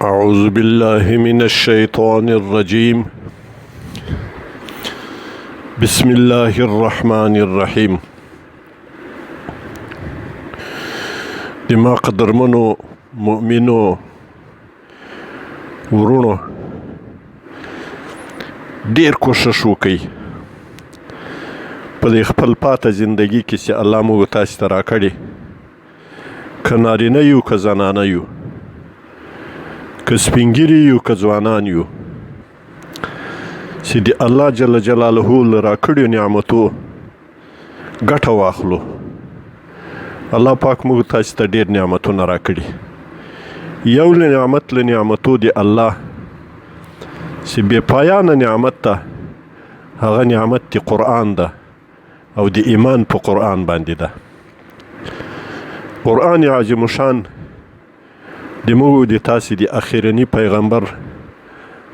أعوذ بالله من الشيطان الرجيم. بسم الله الرحمن الرحيم. دما قدرمنو مؤمنو ورونو ډیر کوشش وکړئ په دې خپل پاته زندگی کې چې الله موږ تاسو ته راکړي، که نارینه یو که زنانه یو، که سپین ږیري یو که ځوانان یو، چې د الله جل جلاله له راکړیو نعمتو ګټه واخلو. الله پاک موږ تاسو ته ډیر نعمتونه راکړي. یو نعمت له نعمتو د الله چې بې پایانه نعمت ده، هغه نعمت د قرآن ده او د ایمان په قرآن باندې ده. قرآن عظیم شان د موږ د تاسې د اخرني پیغمبر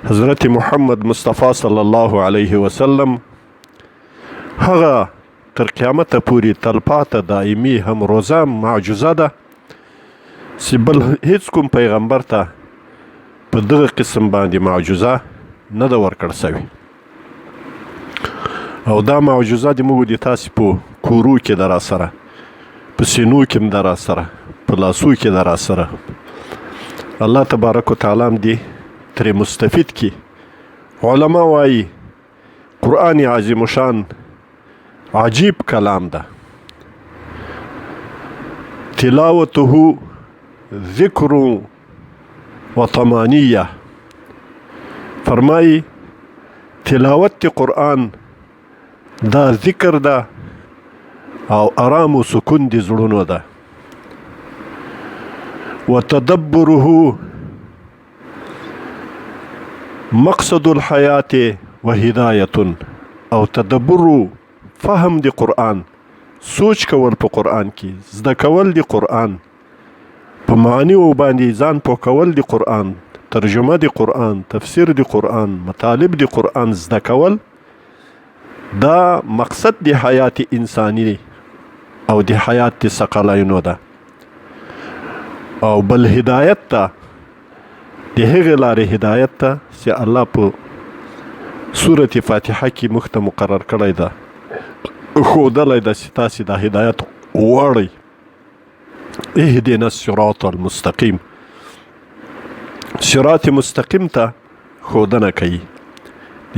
حضرت محمد مصطفی صلی الله علیه وسلم هغه تر قیامته پورې تلپاته دائمي هم روزه معجزه ده چې بل هیڅ کوم پیغمبر ته په دغه قسم باندې معجزه نه ده ورکړل سوې. او دا معجزه د موږ د تاسې په کورو کې ده راسره، په سینو کې هم ده راسره، په لاسو کې ده راسره. الله تبارک وتعالی هم دې ترې مستفید کی. علما وایي قرآن عظیم شان عجیب کلام ده. تلاوته ذکر و طمانیه. فرمایي تلاوت قرآن دا ذکر ده او آرام و سکون د زړونو ده. وتدبره مقصد الحیات و هدایت. او تدبر فهم د قرآن، سوچ کول په قرآن کې، زده کول د قرآن، په معنی و باندې ځان پوه کول د قرآن، ترجمه د قرآن، تفسیر د قرآن، مطالب د قرآن زده کول، دا مقصد د حیات انسانی او د حیات د ثقلینو ده. او بل هدایت ته، د هغې لارې هدایت ته چې الله په سورة فاتحه کې موږ ته مقرر کړی ده، ښودلی ده چې تاسې دا هدایت غواړئ. اهدنا الصراط المستقیم. صراط مستقیم ته ښودنه کوي.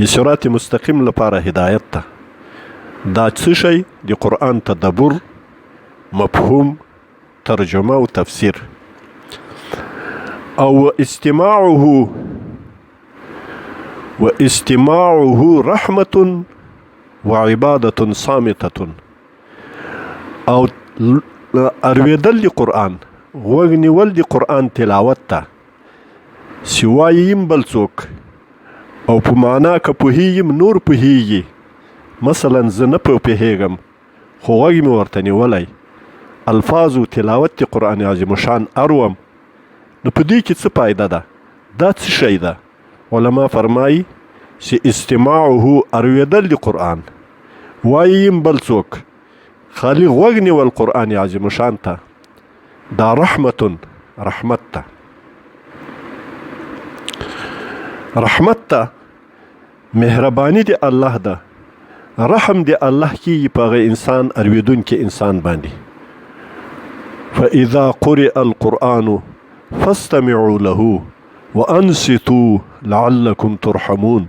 د صراط مستقیم لپاره هدایت ته دا څه شی؟ د قرآن تدبر، مفهوم، ترجمه او تفسیر. او استماعه رحمة وعبادة صامتة. او ارویدل د قرآن، غوږ نیول د قرآن تلاوت ته، سواییم بل څوک او په معنا که پوهیږم نور پوهیږي. مثلا زه نه پوهیږم خو غوږ مې ورته نیولی، الفاظو تلاوت د قرآن عظیم شان اروم، نو په دې کې څه فایده ده؟ دا څه شی ده؟ علما فرمایي چې استماعه ارویدل د قرآن، واییم بل څوک، خالی غوږ نیول قرآن عظیم شان ته، دا رحمت ته. رحمت ته مهربانی د الله ده، رحم د الله کیږي په هغه انسان ارویدونکي انسان باندې. فاذا قرئ القرآن فاستمعوا له وانصتوا لعلكم ترحمون.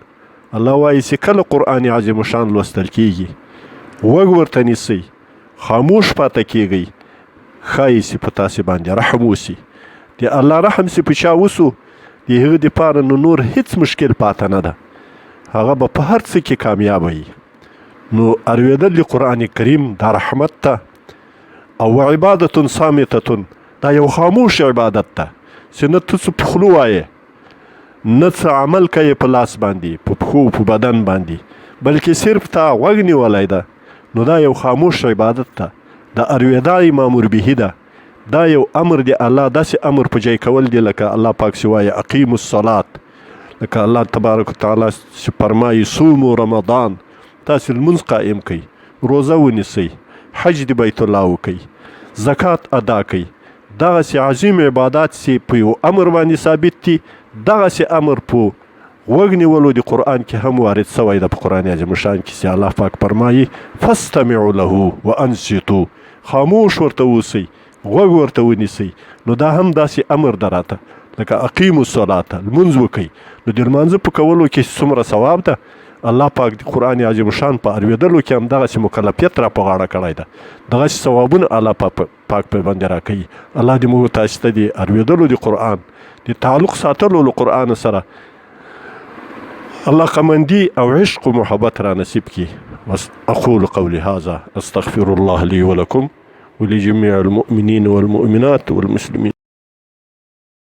الله وایي چې کله قرآن عظیم شان لوستل کیږي، غوږ ورته نیسئ، خاموش پاته کیږئ، ښایي چې په تاسې باندې رحم وسي. د الله رحم چې په چا وسو، د هغه دپاره نو نور هیڅ مشکل پاته نه ده، هغه به په هر څه کې کامیابه وي. نو ارویدل د قرآن کریم دا رحمت ته. او عبادت صامتة، دا یو خاموش عبادت ته چې نه ته څه په خولو وایې، نه څه عمل کوې په لاس باندې، په پښو، په بدن باندې، بلکې صرف تا غوږ نیولی ده. نو دا یو خاموش عبادت ته. دا ارویدا مامور به ده. دا یو امر دی الله داسې امر په جای کول دی لکه الله پاک چې وایي اقیموا الصلاة، لکه الله تبارک وتعالی چې فرمایي صوموا رمضان، تاسې لمونځ قائم کوئ، روزه ونیسئ، حج د بیت الله وکئ، زکات ادا کوئ، دغسې عظیم عبادات چې په یو امر باندې ثابت دي دغسې امر په غوږ نیولو د قرآن کې هم وارد سوی ده په قرآن عظیم شان کې چې الله پاک فرمایي فاستمعوا له وانصتوا خاموش ورته اوسئ غوږ ورته ونیسئ. نو دا هم داسې امر ده راته لکه اقیموا الصلاة لمونځ وکئ. نو د لمانځه په کولو کې څومره ثواب ده الله پاک د قرآن عظیم شان په اورېدلو کې هم دغسې مکلفیت را په غاړه کړی ده دغسې ثوابونه الله پاک په باندې راکوي. الله دې موږ تاسو ته د اورېدلو د قرآن د تعلق ساتلو له قرآن سره الله قمندي او عشق و محبت را نصیب کی. اقول قولي هذا استغفر الله لي ولكم ولجميع المؤمنين والمؤمنات والمسلمين.